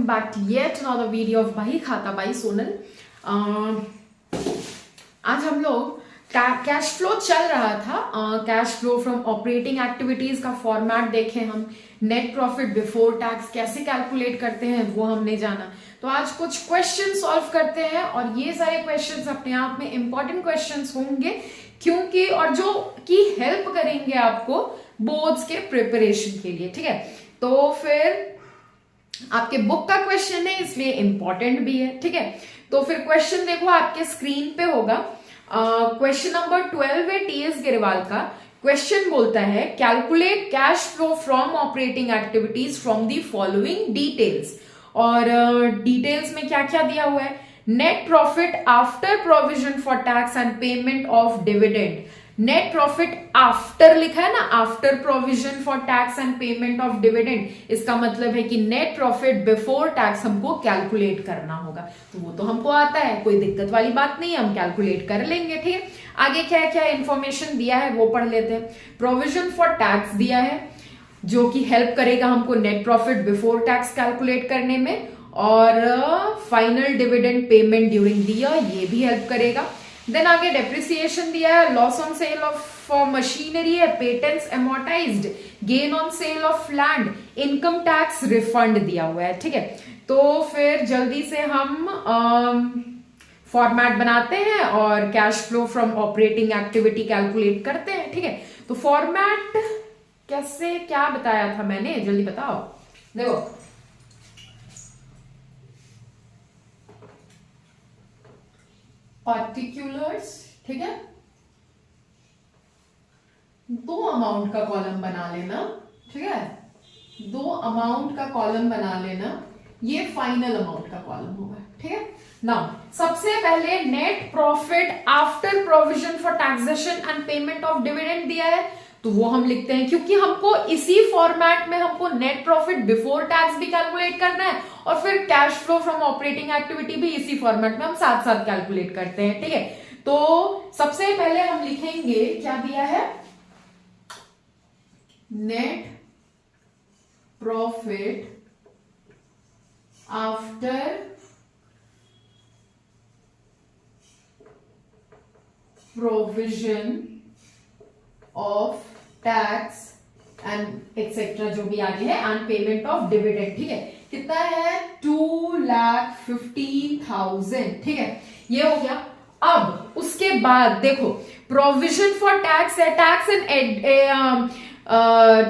welcome back to yet another video of बही खाता by Sonal. आज हम लोग कैश फ्लो चल रहा था, cash flow from operating activities का फॉर्मेट देखे हम, नेट प्रॉफिट बिफोर टैक्स कैसे कैलकुलेट करते हैं वो हमने जाना। तो आज कुछ क्वेश्चन सॉल्व करते हैं और ये सारे क्वेश्चंस अपने आप में इंपॉर्टेंट क्वेश्चंस होंगे क्योंकि और जो की हेल्प करेंगे आपको बोर्ड्स के प्रिपरेशन के लिए। ठीक है, तो फिर आपके बुक का क्वेश्चन है इसलिए इंपॉर्टेंट भी है। ठीक है, तो फिर क्वेश्चन देखो आपके स्क्रीन पे होगा। क्वेश्चन नंबर 12 है टीएस गिरवाल का। क्वेश्चन बोलता है calculate cash flow from operating activities from the following details. और डिटेल्स में क्या क्या दिया हुआ है? Net profit after provision for tax and payment of dividend. Net profit after लिखा है ना, after provision for tax and payment of dividend, इसका मतलब है कि नेट प्रॉफिट बिफोर टैक्स हमको कैलकुलेट करना होगा। तो वो तो हमको आता है, कोई दिक्कत वाली बात नहीं है, हम कैलकुलेट कर लेंगे। ठीक है, आगे क्या क्या इंफॉर्मेशन दिया है वो पढ़ लेते हैं। प्रोविजन फॉर टैक्स दिया है जो कि हेल्प करेगा हमको net profit before tax calculate करने में, और final dividend payment during the year ये भी हेल्प करेगा। देन आगे डेप्रिसिएशन दिया है, loss on sale of machinery है, patents amortised, gain on sale of land, income tax refund दिया हुआ है। ठीक है, तो फिर जल्दी से हम फॉर्मेट बनाते हैं और cash flow from operating activity calculate करते हैं। ठीक है, तो फॉर्मेट कैसे क्या बताया था मैंने, जल्दी बताओ। देखो पार्टिकुलर्स, ठीक है, दो अमाउंट का कॉलम बना लेना। ठीक है, दो अमाउंट का कॉलम बना लेना, ये फाइनल अमाउंट का कॉलम होगा। ठीक है, नाउ सबसे पहले net profit after provision for taxation and payment of dividend दिया है तो वो हम लिखते हैं, क्योंकि हमको इसी फॉर्मेट में हमको नेट प्रॉफिट बिफोर टैक्स भी कैलकुलेट करना है और फिर cash flow from operating activity भी इसी फॉर्मेट में हम साथ साथ कैलकुलेट करते हैं। ठीक है, तो सबसे पहले हम लिखेंगे क्या दिया है, net profit after provision of tax and etcetera जो भी आगे है, एंड पेमेंट ऑफ डिविडेंड। ठीक है, कितना है 2,15,000। ठीक है, ये हो गया। अब उसके बाद देखो प्रोविजन फॉर टैक्स है, tax and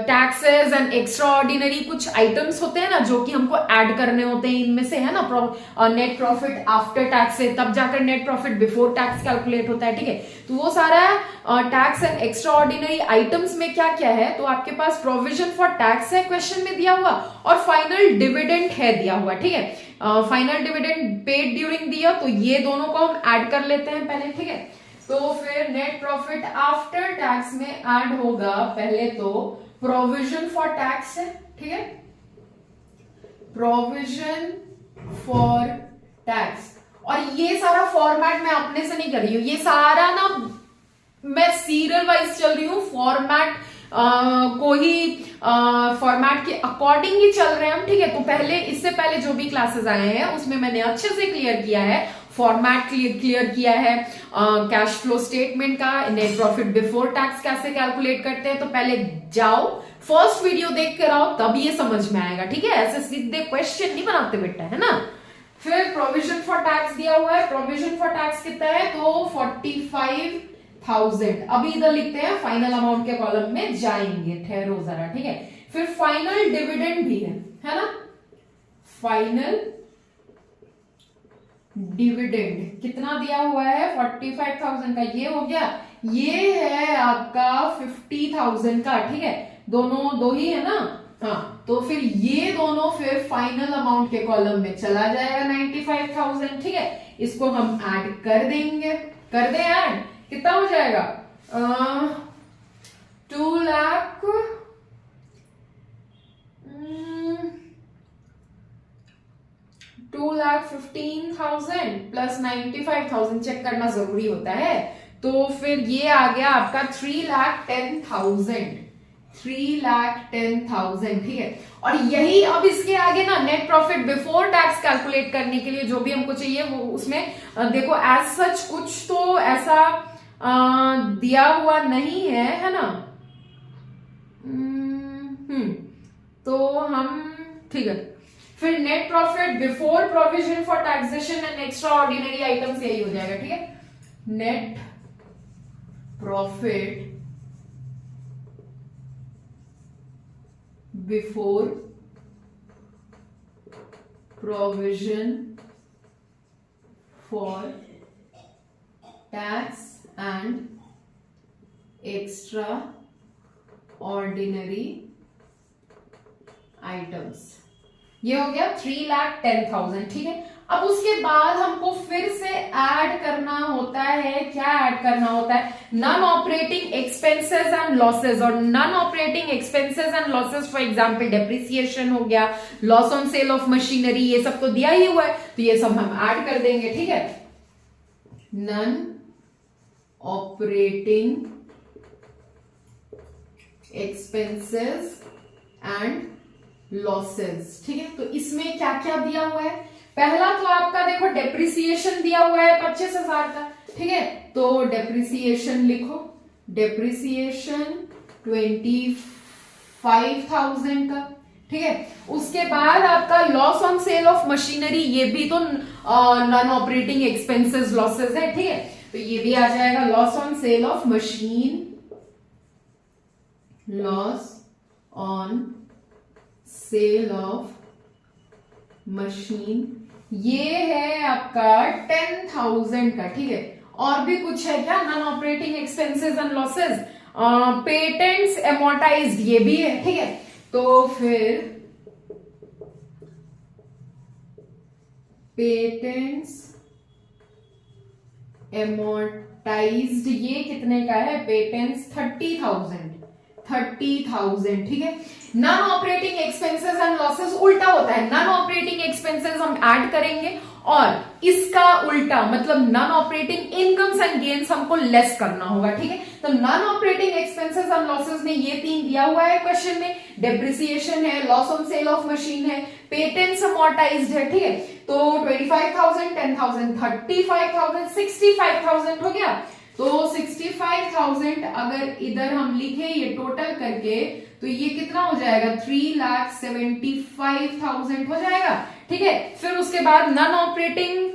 taxes and extra ordinary कुछ आइटम्स होते हैं ना जो कि हमको ऐड करने होते हैं, इनमें से है ना नेट प्रॉफिट आफ्टर टैक्स है, तब जाकर net profit before tax calculate होता है। ठीक है, तो वो सारा tax and extra ordinary items में क्या क्या है, तो आपके पास प्रोविजन फॉर टैक्स है क्वेश्चन में दिया हुआ, और फाइनल डिविडेंड है दिया हुआ। ठीक है, final dividend paid during the year, तो ये दोनों को हम ऐड कर लेते हैं पहले। ठीक है, तो फिर नेट प्रॉफिट आफ्टर टैक्स में ऐड होगा पहले तो प्रोविजन फॉर टैक्स है। ठीक है, प्रोविजन फॉर टैक्स, और ये सारा फॉर्मेट मैं अपने से नहीं कर रही हूं, ये सारा ना मैं सीरियल वाइज चल रही हूं, फॉर्मेट को ही फॉर्मेट के अकॉर्डिंग ही चल रहे हैं हम। ठीक है, तो पहले इससे पहले जो भी क्लासेस आए हैं उसमें मैंने अच्छे से क्लियर किया है, फॉर्मेट क्लियर किया है, कैश फ्लो स्टेटमेंट का, नेट प्रॉफिट बिफोर टैक्स कैसे कैलकुलेट करते हैं। तो पहले जाओ फर्स्ट वीडियो देख कर आओ, तब ये समझ में आएगा। ठीक है, ऐसे सीधे क्वेश्चन नहीं बनाते बेटा, है ना। फिर प्रोविजन फॉर टैक्स दिया हुआ है, प्रोविजन फॉर टैक्स कितना है तो 45,000। अभी इधर लिखते हैं, फाइनल अमाउंट के कॉलम में जाएंगे, ठहरो जरा। ठीक है, फिर फाइनल डिविडेंड भी है ना, फाइनल डिविडेंड कितना दिया हुआ है 45,000 का, ये हो गया। ये है आपका 50,000 का। ठीक है, दोनों दो ही है ना, हाँ, तो फिर ये दोनों फिर फाइनल अमाउंट के कॉलम में चला जाएगा 95,000। ठीक है, इसको हम ऐड कर देंगे, कर दे ऐड, कितना हो जाएगा 2,15,000 प्लस 95,000 चेक करना जरूरी होता है, तो फिर ये आ गया आपका 3,10,000। 3,10,000, ठीक है। और यही अब इसके आगे ना net profit before tax calculate करने के लिए जो भी हमको चाहिए वो उसमें देखो एज सच कुछ तो ऐसा दिया हुआ नहीं है ना। तो हम ठीक है, फिर net profit before provision for taxation and extra ordinary items यही हो जाएगा, ठीक है। Net profit before provision for tax and extra ordinary items, ये हो गया 3,10,000, ठीक है। अब उसके बाद हमको फिर से ऐड करना होता है, क्या ऐड करना होता है, non operating expenses and losses. और non operating expenses and losses for example depreciation हो गया, loss on sale of machinery, ये सब तो दिया ही हुआ है, तो ये सब हम ऐड कर देंगे, ठीक है। Non operating expenses and losses, ठीक है। तो इसमें क्या क्या दिया हुआ है, पहला तो आपका देखो डेप्रिसिएशन दिया हुआ है 25,000 का, ठीक है। तो डेप्रिसिएशन लिखो, डेप्रिसिएशन 25,000 का, ठीक है। उसके बाद आपका loss on sale of machinery, ये भी तो नॉन ऑपरेटिंग एक्सपेंसेस लॉसेस है, ठीक है। तो ये भी आ जाएगा loss on sale of machine, loss on sale of machine, ये है आपका 10,000 का, ठीक है। और भी कुछ है क्या, non operating expenses and losses, patents amortised, ये भी है, ठीक है। तो फिर पेटेंट्स एमोर्टाइज्ड ये कितने का है, पेटेंट्स 30,000, ठीक है। Non operating expenses and losses उल्टा होता है, नॉन ऑपरेटिंग एक्सपेंसेस हम ऐड करेंगे और इसका उल्टा मतलब non operating incomes and gains हमको लेस करना होगा, ठीक है। तो non operating expenses and losses में ये तीन दिया हुआ है क्वेश्चन में, डेप्रिसिएशन है, loss on sale of machine है, पेटेंट्स अमोर्टाइज्ड है, ठीक है। तो 25,000, 10,000, 35,000, 65,000 हो गया। तो 65,000 अगर इधर हम लिखे ये टोटल करके तो ये कितना हो जाएगा, 3,75,000 हो जाएगा, ठीक है। फिर उसके बाद non operating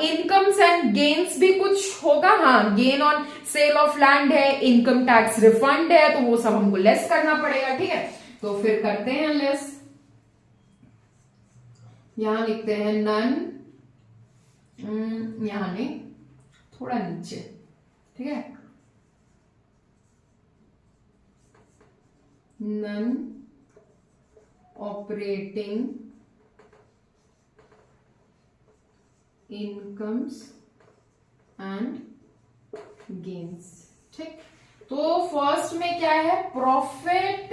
incomes and gains भी कुछ होगा, हाँ, gain on sale of land है, इनकम टैक्स रिफंड है, तो वो सब हमको लेस करना पड़ेगा, ठीक है। तो फिर करते हैं लेस, यहां लिखते हैं नन, यहां नहीं, थोड़ा नीचे, ठीक है, non operating incomes and gains, ठीक। तो फर्स्ट में क्या है, profit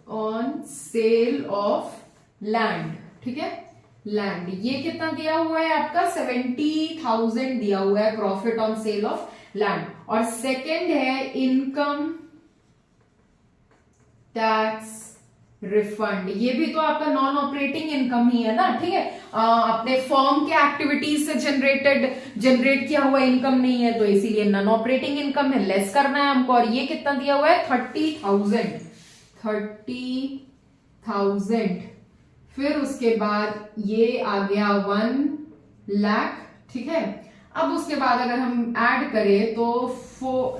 on sale of land, ठीक है, लैंड, ये कितना दिया हुआ है आपका 70,000 दिया हुआ है profit on sale of land. और सेकंड है इनकम टैक्स रिफंड, ये भी तो आपका नॉन ऑपरेटिंग इनकम ही है ना, ठीक है। अपने फर्म के एक्टिविटीज से जनरेट किया हुआ इनकम नहीं है, तो इसीलिए नॉन ऑपरेटिंग इनकम है, लेस करना है हमको। और ये कितना दिया हुआ है 30,000। फिर उसके बाद ये आ गया 1,00,000, ठीक है। अब उसके बाद अगर हम ऐड करें तो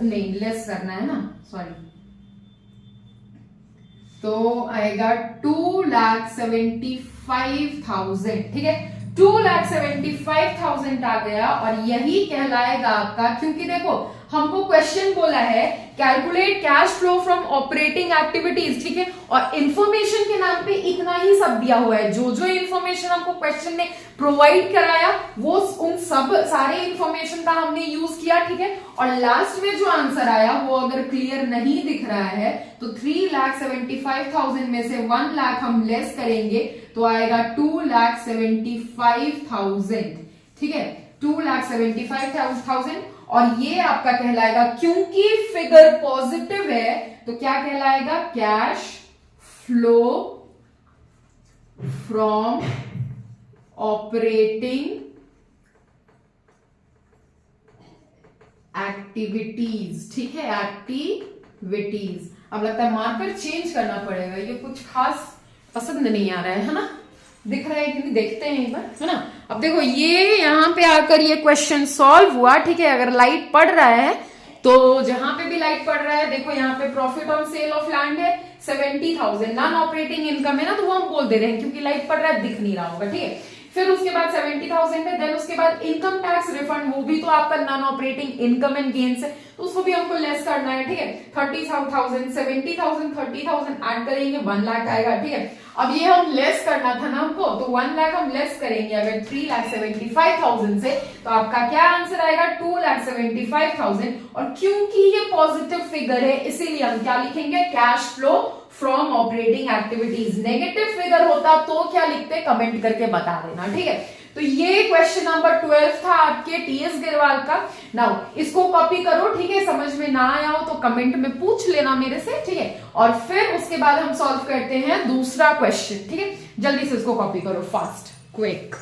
नहीं, लेस करना है ना, सॉरी, तो आएगा 2,75,000, ठीक है। 2,75,000 आ गया और यही कहलाएगा आपका, क्योंकि देखो हमको क्वेश्चन बोला है calculate cash flow from operating activities, ठीक है। और इंफॉर्मेशन के नाम पे इतना ही सब दिया हुआ है, जो जो इंफॉर्मेशन हमको क्वेश्चन ने प्रोवाइड कराया वो उन सब सारे इंफॉर्मेशन का हमने यूज किया, ठीक है। और लास्ट में जो आंसर आया वो अगर क्लियर नहीं दिख रहा है तो 3,75,000 में से 1,00,000 हम लेस करेंगे तो आएगा 2,75,000, ठीक है। 2,75,000 और ये आपका कहलाएगा, क्योंकि फिगर पॉजिटिव है तो क्या कहलाएगा, cash flow from operating activities. ठीक है, एक्टिविटीज। अब लगता है मार्कर चेंज करना पड़ेगा, ये कुछ खास पसंद नहीं आ रहा है ना, दिख रहा है कि नहीं, देखते हैं एक बार, है ना। अब देखो ये यहाँ पे आकर ये क्वेश्चन सॉल्व हुआ। ठीक है, अगर लाइट पड़ रहा है तो जहां पे भी लाइट पड़ रहा है, देखो यहाँ पे profit on sale of land है 70,000, नॉन ऑपरेटिंग इनकम है ना, तो वो हम बोल दे रहे हैं क्योंकि लाइट पड़ रहा है, दिख नहीं रहा होगा। ठीक है, फिर उसके बाद 70,000 है, देन उसके बाद इनकम टैक्स रिफंड, वो भी तो आपका non operating income and gains है, तो उसको भी हमको लेस करना है। ठीक है, 30,000, 70,000, 30,000 ऐड करेंगे 1 लाख आएगा। ठीक है, अब ये हम लेस करना था ना हमको, तो 1 लाख हम लेस करेंगे अगर 3,75,000 से, तो आपका क्या आंसर आएगा, 2,75,000। और क्योंकि ये पॉजिटिव फिगर है इसीलिए हम क्या लिखेंगे, cash flow from operating activities. Negative figure होता तो क्या लिखते, कमेंट करके बता देना। ठीक है, तो ये क्वेश्चन नंबर 12 था आपके टीएस गिरवाल का। नाउ इसको कॉपी करो। ठीक है, समझ में ना आया हो तो कमेंट में पूछ लेना मेरे से। ठीक है, और फिर उसके बाद हम सॉल्व करते हैं दूसरा क्वेश्चन। ठीक है, जल्दी से इसको कॉपी करो, फास्ट क्विक।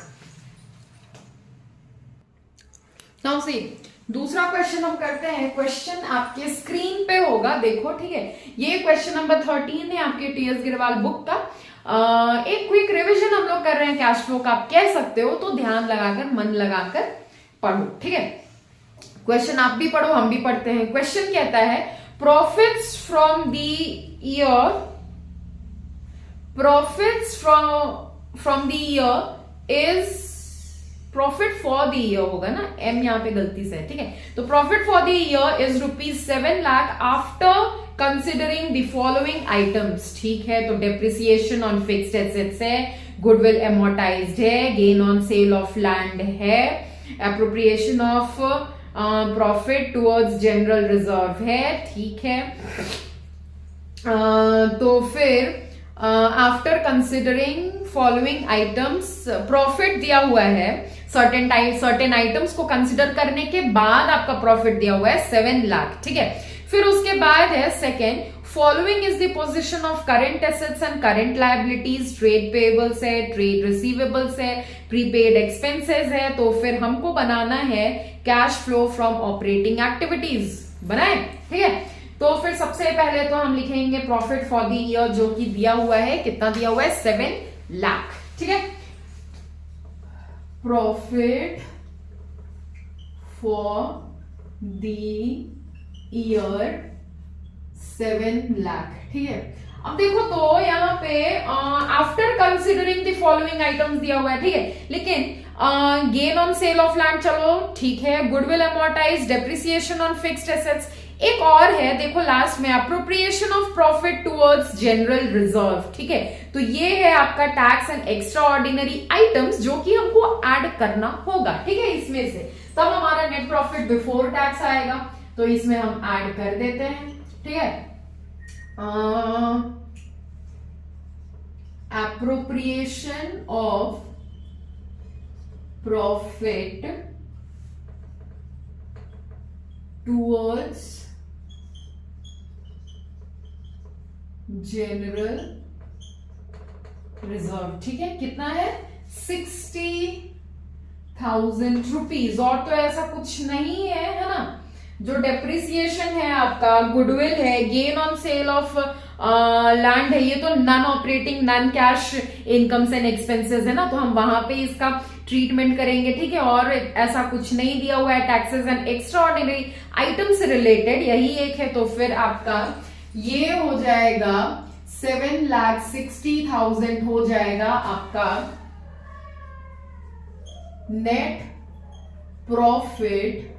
नाउ सी दूसरा क्वेश्चन हम करते हैं। क्वेश्चन आपके स्क्रीन पे होगा, देखो। ठीक है, ये क्वेश्चन नंबर 13 है आपके टीएस गिरवाल बुक का। एक क्विक रिवीजन हम लोग कर रहे हैं कैश फ्लो का, आप कह सकते हो, तो ध्यान लगाकर मन लगाकर पढ़ो। ठीक है, क्वेश्चन आप भी पढ़ो, हम भी पढ़ते हैं। क्वेश्चन कहता है profits from the year, profits from the year is, profit for the year होगा ना, एम यहां पे गलती से है। ठीक है, तो profit for the year is ₹7 lakh after considering the following items. ठीक है, तो डेप्रिसिएशन ऑन फिक्स्ड एसेट्स है, गुडविल एमोर्टाइज्ड है, gain on sale of land है, appropriation of profit towards general reserve है। ठीक है, तो फिर after considering following items, profit दिया हुआ है, सर्टेन आइटम्स को कंसिडर करने के बाद आपका प्रॉफिट दिया हुआ है 7 लाख। ठीक है, फिर उसके बाद है second, following is the position of current assets and current liabilities, trade payables है, ट्रेड रिसीवेबल्स है, प्रीपेड एक्सपेंसेस है। तो फिर हमको बनाना है cash flow from operating activities, बनाए। ठीक है, तो फिर सबसे पहले तो हम लिखेंगे प्रॉफिट फॉर द ईयर, जो कि दिया हुआ है, कितना दिया हुआ है, 7 लाख। ठीक है, profit for the year 7 lakh. ठीक है, अब देखो तो यहाँ पे after considering the following items दिया हुआ है। ठीक है, लेकिन gain on sale of land, चलो ठीक है, goodwill एमोर्टाइज, depreciation on fixed assets, एक और है देखो लास्ट में, appropriation of profit towards general reserve. ठीक है, तो ये है आपका tax and extra ordinary items जो कि हमको ऐड करना होगा। ठीक है, इसमें से तब हमारा नेट प्रॉफिट बिफोर टैक्स आएगा, तो इसमें हम ऐड कर देते हैं। ठीक है, appropriation of profit towards general reserve. ठीक है, कितना है, 60,000 रुपीज, और तो ऐसा कुछ नहीं है ना। जो डेप्रिसिएशन है आपका, गुडविल है, gain on sale of land है, ये तो non operating non cash incomes and expenses है ना, तो हम वहां पे इसका ट्रीटमेंट करेंगे। ठीक है, और ऐसा कुछ नहीं दिया हुआ है, taxes and extra ordinary item से रिलेटेड यही एक है। तो फिर आपका ये हो जाएगा 7,60,000 हो जाएगा आपका नेट प्रॉफिट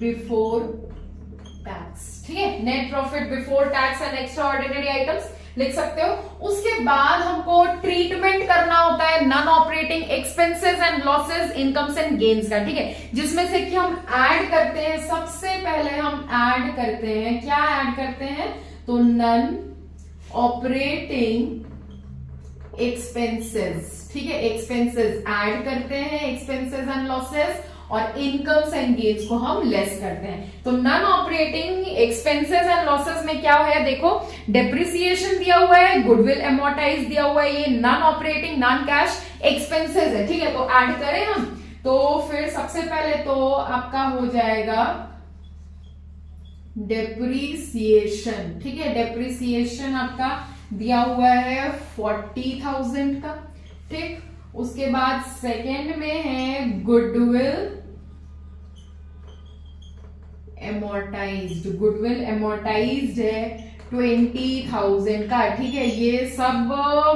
बिफोर टैक्स। ठीक है, net profit before tax and extra ordinary items लिख सकते हो। उसके बाद हमको ट्रीटमेंट करना होता है non operating expenses and losses, incomes and gains का। ठीक है, जिसमें से कि हम ऐड करते हैं, सबसे पहले हम ऐड करते हैं, क्या ऐड करते हैं, तो नॉन ऑपरेटिंग एक्सपेंसेस, ठीक है, एक्सपेंसेस ऐड करते हैं, एक्सपेंसेस एंड लॉसेस, और इनकम्स एंड गेन्स को हम लेस करते हैं। तो non operating expenses and losses में क्या है, देखो डेप्रिसिएशन दिया हुआ है, गुडविल एमोर्टाइज दिया हुआ है, ये non operating non cash expenses है, ठीक है। तो ऐड करें हम, तो फिर सबसे पहले तो आपका हो जाएगा डेप्रिसिएशन, ठीक है, डेप्रिसिएशन आपका दिया हुआ है 40,000 का, ठीक। उसके बाद सेकेंड में है गुडविल एमोर्टाइज्ड, गुडविल एमोर्टाइज्ड है 20,000 का, ठीक है। ये सब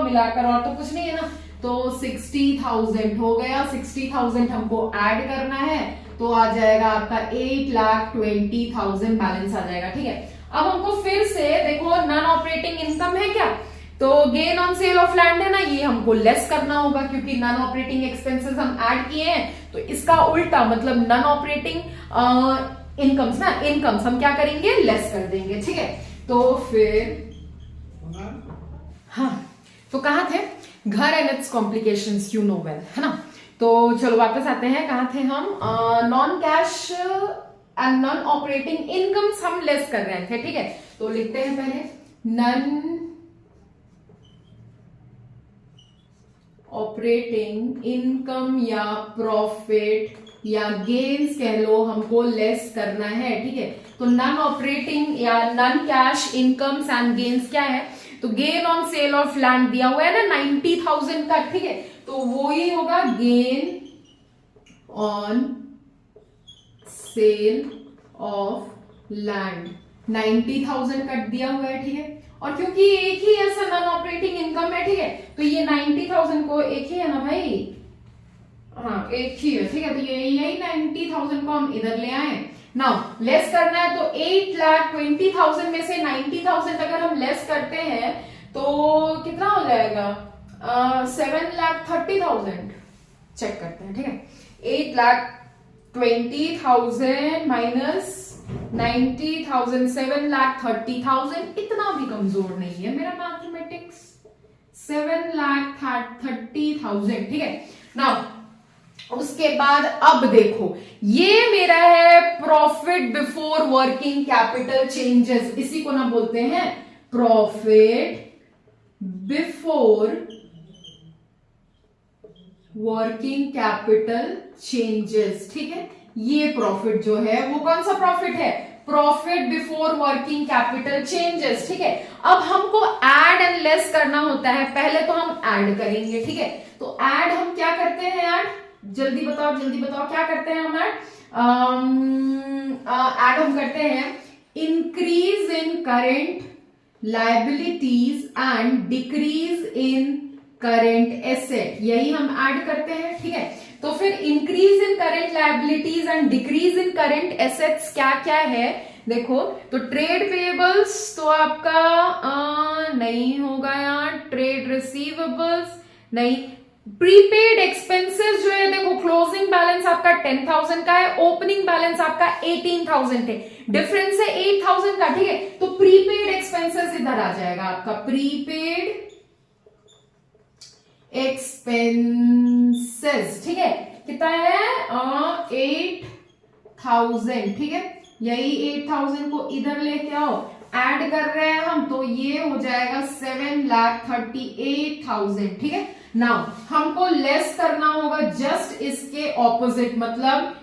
मिलाकर और तो कुछ नहीं है ना, तो 60,000 हो गया। 60,000 हमको ऐड करना है, तो आ जाएगा आपका 8,20,000 बैलेंस आ जाएगा, ठीक है। अब हमको फिर से देखो नॉन ऑपरेटिंग इनकम है क्या, तो gain on sale of land है ना, ये हमको लेस करना होगा क्योंकि नॉन ऑपरेटिंग एक्सपेंसेस हम ऐड किए हैं। तो इसका उल्टा मतलब नॉन ऑपरेटिंग इनकम्स ना, इनकम्स हम क्या करेंगे, लेस कर देंगे, ठीक है। तो फिर हाँ, तो कहां थे, घर and it's complications, you know well, है ना। तो चलो वापस आते हैं, कहां थे हम, non cash and non operating incomes हम लेस कर रहे थे, ठीक है। तो लिखते हैं पहले नॉन ऑपरेटिंग इनकम या प्रॉफिट या गेन्स कह लो, हमको लेस करना है, ठीक है। तो नॉन ऑपरेटिंग या non cash incomes and gains क्या है, तो gain on sale of land दिया हुआ है ना 90,000 का, ठीक है। तो वो ही होगा gain on sale of land, 90,000 cut दिया हुआ है, ठीक है। और क्योंकि एक ही ऐसा नॉन ऑपरेटिंग इनकम है, ठीक है, तो ये 90,000 को एक ही है ना भाई, हाँ एक ही है, ठीक है। तो यही 90,000 को हम इधर ले आए। नाउ लेस करना है, तो 8,20,000 में से 90,000 अगर हम लेस करते हैं तो कितना हो जाएगा, 7,30,000। चेक करते हैं, ठीक है। 8,20,000 माइनस 90,000, 7,30,000। इतना भी कमजोर नहीं है मेरा मैथमेटिक्स, 7,30,000, ठीक है। नाउ उसके बाद अब देखो, ये मेरा है profit before working capital changes, इसी को ना बोलते हैं profit before working capital changes, ठीक है। ये प्रॉफिट जो है वो कौन सा प्रॉफिट है, profit before working capital changes, ठीक है। अब हमको ऐड एंड लेस करना होता है, पहले तो हम ऐड करेंगे, ठीक है। तो ऐड हम क्या करते हैं, ऐड जल्दी बताओ क्या करते हैं हम, ऐड हम करते हैं increase in current liabilities and decrease in current asset, यही हम ऐड करते हैं, ठीक है। तो फिर increase in current liabilities and decrease in current assets क्या क्या है, देखो। तो ट्रेड पेएबल्स तो आपका नहीं होगा यार, ट्रेड रिसीवेबल्स नहीं, प्रीपेड एक्सपेंसेस जो है देखो, क्लोजिंग बैलेंस आपका 10,000 का है, ओपनिंग बैलेंस आपका 18,000 है, डिफरेंस है 8,000 का, ठीक है। तो प्रीपेड एक्सपेंसेस इधर आ जाएगा आपका, प्रीपेड एक्सपेंसेस, ठीक है। कितना है, 8,000, ठीक है। यही 8,000 को इधर लेके आओ, ऐड कर रहे हैं हम, तो ये हो जाएगा 7,38,000, ठीक है। नाउ हमको लेस करना होगा जस्ट इसके ऑपोजिट, मतलब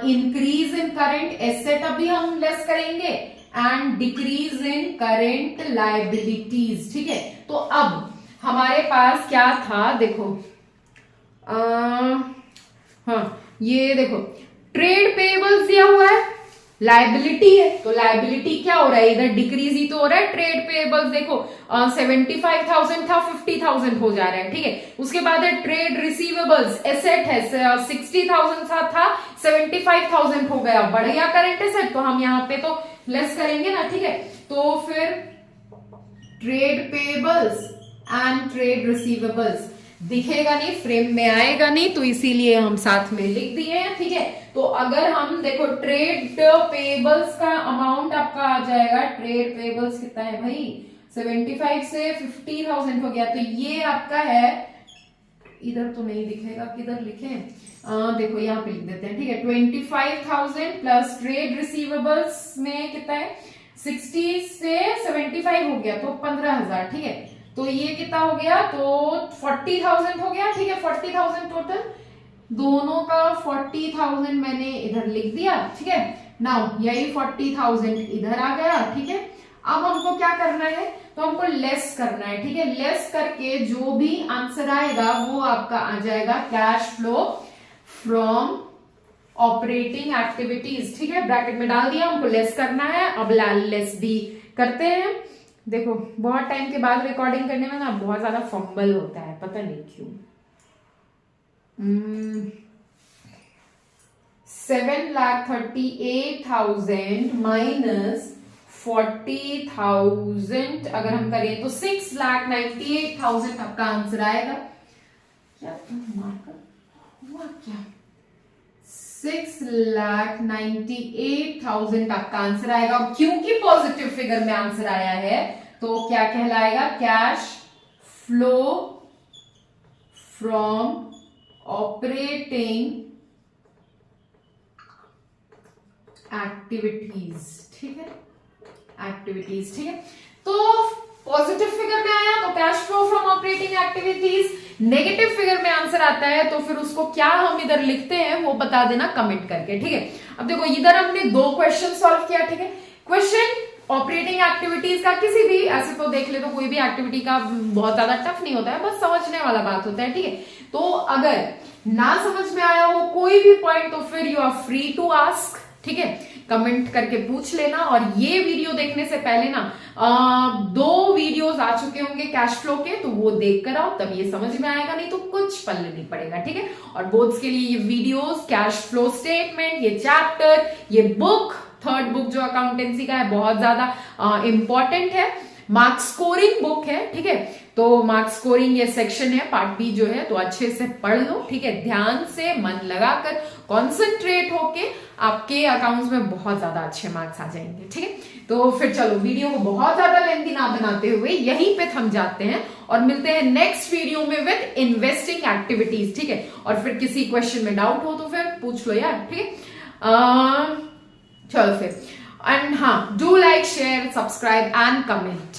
इंक्रीज इन करेंट एसेट अभी हम लेस करेंगे and decrease in current liabilities, ठीक है। तो अब हमारे पास क्या था, देखो हाँ ये देखो, ट्रेड पेएबल्स दिया हुआ है, लायबिलिटी है, तो लायबिलिटी क्या हो रहा है, इधर डिक्रीज ही तो हो रहा है। ट्रेड पेएबल्स देखो 75,000 था, 50,000 हो जा रहा है, ठीक है। उसके बाद है ट्रेड रिसीवेबल्स, एसेट है 60,000 था, 75,000 हो गया, बढ़ गया करंट एसेट, तो हम यहाँ पे तो लेस करेंगे ना, ठीक है। तो फिर trade payables and trade receivables दिखेगा नहीं, फ्रेम में आएगा नहीं, तो इसीलिए हम साथ में लिख दिए हैं, ठीक है। तो अगर हम देखो ट्रेड पेएबल्स का अमाउंट आपका आ जाएगा, ट्रेड पेएबल्स कितना है भाई, 75 से 50,000 हो गया, तो ये आपका है, इधर तो नहीं दिखेगा, किधर लिखे, देखो यहाँ पे लिख देते हैं, ठीक है। 25,000 प्लस ट्रेड रिसीवेबल्स में कितना है, 60 से 75 हो गया, तो 15,000, ठीक है। तो ये कितना हो गया, तो 40,000 हो गया, ठीक है। 40,000 टोटल, दोनों का 40,000 मैंने इधर लिख दिया, ठीक है। नाउ यही 40,000 इधर आ गया, ठीक है। अब हमको क्या करना है, तो हमको लेस करना है, ठीक है। लेस करके जो भी आंसर आएगा वो आपका आ जाएगा cash flow from operating activities, ठीक है। ब्रैकेट में डाल दिया, हमको लेस करना है। अब लेस भी करते हैं। देखो बहुत टाइम के बाद रिकॉर्डिंग करने में ना बहुत ज्यादा फंबल होता है, पता नहीं क्यों। 7,38,000 माइनस 40,000 अगर हम करें तो 6,98,000 आपका आंसर आएगा। क्या मार्कर हुआ क्या, 6,98,000 आपका आंसर आएगा। क्योंकि पॉजिटिव फिगर में आंसर आया है तो क्या कहलाएगा, cash flow from operating activities, ठीक है, एक्टिविटीज, ठीक है। तो पॉजिटिव फिगर में आया तो cash flow from operating activities, negative figure में आंसर आता है तो फिर उसको क्या हम इधर लिखते हैं वो बता देना कमेंट करके, ठीक है। अब देखो इधर हमने 2 क्वेश्चन सॉल्व किया, ठीक है। क्वेश्चन ऑपरेटिंग एक्टिविटीज का किसी भी, ऐसे तो देख ले तो कोई भी एक्टिविटी का बहुत ज्यादा टफ नहीं होता है, बस समझने वाला बात होता है, ठीक है। तो अगर ना समझ में आया हो कोई भी पॉइंट तो फिर you are free to ask, ठीक है, कमेंट करके पूछ लेना। और ये वीडियो देखने से पहले ना 2 वीडियोस आ चुके होंगे कैश फ्लो के, तो वो देख कर आओ, तब ये समझ में आएगा, नहीं तो कुछ पल्ले नहीं पड़ेगा, ठीक है। और बोर्ड्स के लिए ये वीडियोस, कैश फ्लो स्टेटमेंट, ये चैप्टर, ये बुक, 3rd बुक जो अकाउंटेंसी का है बहुत ज्यादा इंपॉर्टेंट है, मार्क्स स्कोरिंग बुक है, ठीक है। तो मार्क्स स्कोरिंग ये सेक्शन है, पार्ट बी जो है, तो अच्छे से पढ़ लो, ठीक है, ध्यान से मन लगाकर कॉन्सेंट्रेट होके आपके अकाउंट्स में बहुत ज्यादा अच्छे मार्क्स आ जाएंगे, ठीक है। तो फिर चलो वीडियो को बहुत ज्यादा लेंथी ना बनाते हुए यहीं पे थम जाते हैं और मिलते हैं नेक्स्ट वीडियो में विद इन्वेस्टिंग एक्टिविटीज, ठीक है। और फिर किसी क्वेश्चन में डाउट हो तो फिर पूछ लो यार, ठीक है। चलो फिर, एंड हाँ, do like, share, subscribe and comment.